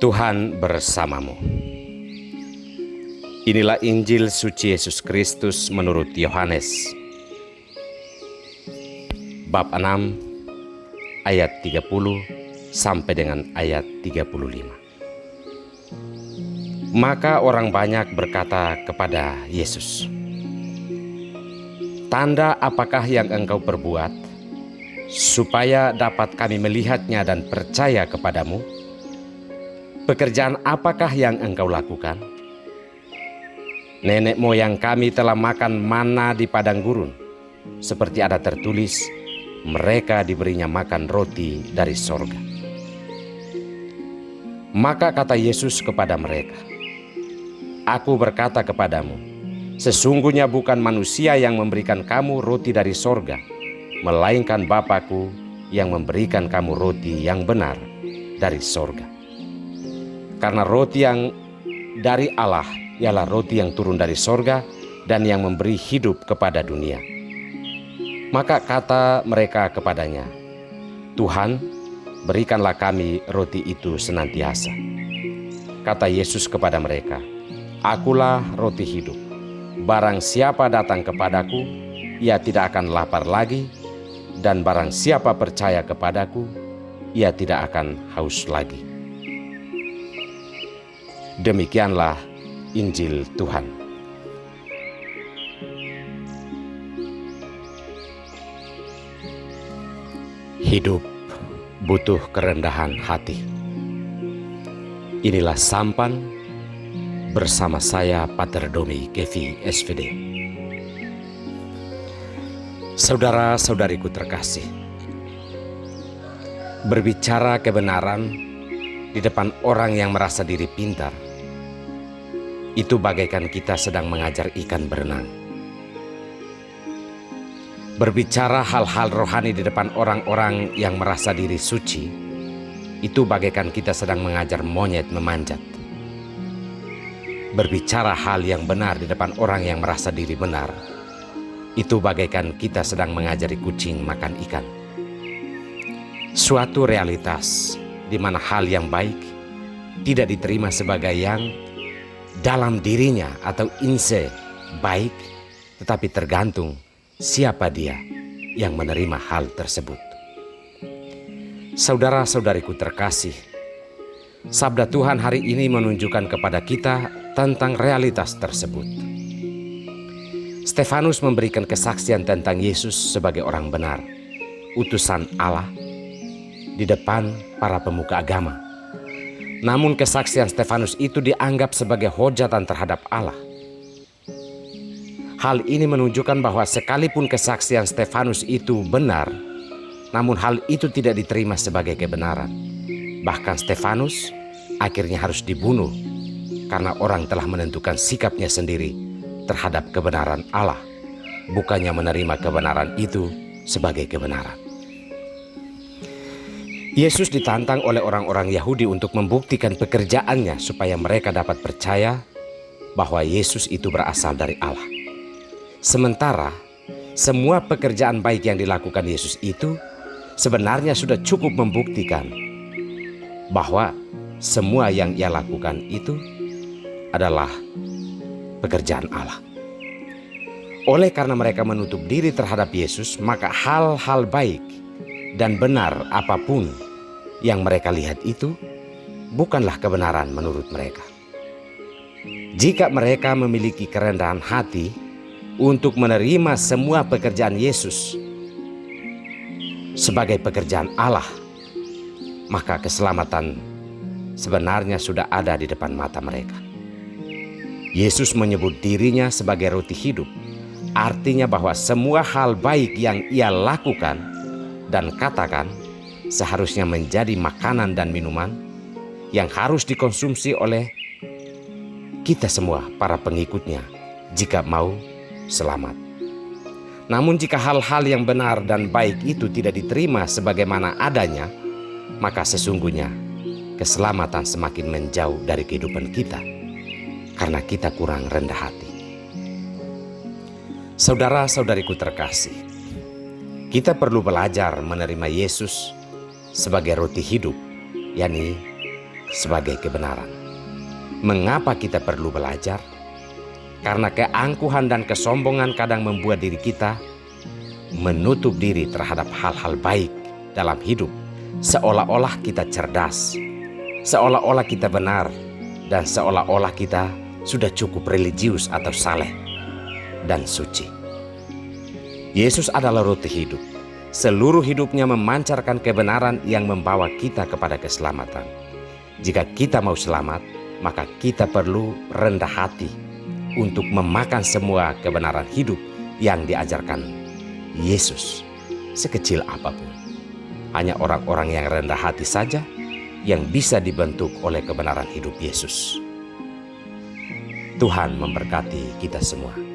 Tuhan bersamamu. Inilah Injil suci Yesus Kristus menurut Yohanes. Bab 6 ayat 30 sampai dengan ayat 35. Maka orang banyak berkata kepada Yesus, "Tanda apakah yang engkau perbuat, supaya dapat kami melihatnya dan percaya kepadamu? Pekerjaan apakah yang engkau lakukan? Nenek moyang kami telah makan mana di padang gurun, seperti ada tertulis, mereka diberinya makan roti dari sorga." Maka kata Yesus kepada mereka, "Aku berkata kepadamu, sesungguhnya bukan manusia yang memberikan kamu roti dari sorga, melainkan Bapa-Ku yang memberikan kamu roti yang benar dari sorga. Karena roti yang dari Allah ialah roti yang turun dari sorga dan yang memberi hidup kepada dunia." Maka kata mereka kepadanya, "Tuhan, berikanlah kami roti itu senantiasa." Kata Yesus kepada mereka, "Akulah roti hidup. Barang siapa datang kepadaku, ia tidak akan lapar lagi, dan barang siapa percaya kepadaku, ia tidak akan haus lagi." Demikianlah Injil Tuhan. Hidup butuh kerendahan hati. Inilah Sampan bersama saya, Pater Domi Kevi SVD. Saudara-saudariku terkasih, berbicara kebenaran di depan orang yang merasa diri pintar, itu bagaikan kita sedang mengajar ikan berenang. Berbicara hal-hal rohani di depan orang-orang yang merasa diri suci, itu bagaikan kita sedang mengajar monyet memanjat. Berbicara hal yang benar di depan orang yang merasa diri benar, itu bagaikan kita sedang mengajari kucing makan ikan. Suatu realitas di mana hal yang baik tidak diterima sebagai yang dalam dirinya atau inse baik, tetapi tergantung siapa dia yang menerima hal tersebut. Saudara-saudariku terkasih, sabda Tuhan hari ini menunjukkan kepada kita tentang realitas tersebut. Stefanus memberikan kesaksian tentang Yesus sebagai orang benar, utusan Allah, di depan para pemuka agama. Namun kesaksian Stefanus itu dianggap sebagai hujatan terhadap Allah. Hal ini menunjukkan bahwa sekalipun kesaksian Stefanus itu benar, namun hal itu tidak diterima sebagai kebenaran. Bahkan Stefanus akhirnya harus dibunuh karena orang telah menentukan sikapnya sendiri terhadap kebenaran Allah, bukannya menerima kebenaran itu sebagai kebenaran. Yesus ditantang oleh orang-orang Yahudi untuk membuktikan pekerjaannya supaya mereka dapat percaya bahwa Yesus itu berasal dari Allah. Sementara semua pekerjaan baik yang dilakukan Yesus itu sebenarnya sudah cukup membuktikan bahwa semua yang ia lakukan itu adalah pekerjaan Allah. Oleh karena mereka menutup diri terhadap Yesus, maka hal-hal baik dan benar apapun yang mereka lihat itu bukanlah kebenaran menurut mereka. Jika mereka memiliki kerendahan hati untuk menerima semua pekerjaan Yesus sebagai pekerjaan Allah, maka keselamatan sebenarnya sudah ada di depan mata mereka. Yesus menyebut dirinya sebagai roti hidup, artinya bahwa semua hal baik yang ia lakukan dan katakan seharusnya menjadi makanan dan minuman yang harus dikonsumsi oleh kita semua, para pengikutnya, jika mau selamat. Namun jika hal-hal yang benar dan baik itu tidak diterima sebagaimana adanya, maka sesungguhnya keselamatan semakin menjauh dari kehidupan kita karena kita kurang rendah hati. Saudara-saudariku terkasih, kita perlu belajar menerima Yesus sebagai roti hidup, yakni sebagai kebenaran. Mengapa kita perlu belajar? Karena keangkuhan dan kesombongan kadang membuat diri kita menutup diri terhadap hal-hal baik dalam hidup, seolah-olah kita cerdas, seolah-olah kita benar, dan seolah-olah kita sudah cukup religius atau saleh dan suci. Yesus adalah roti hidup. Seluruh hidupnya memancarkan kebenaran yang membawa kita kepada keselamatan. Jika kita mau selamat, maka kita perlu rendah hati untuk memakan semua kebenaran hidup yang diajarkan Yesus, sekecil apapun. Hanya orang-orang yang rendah hati saja yang bisa dibentuk oleh kebenaran hidup Yesus. Tuhan memberkati kita semua.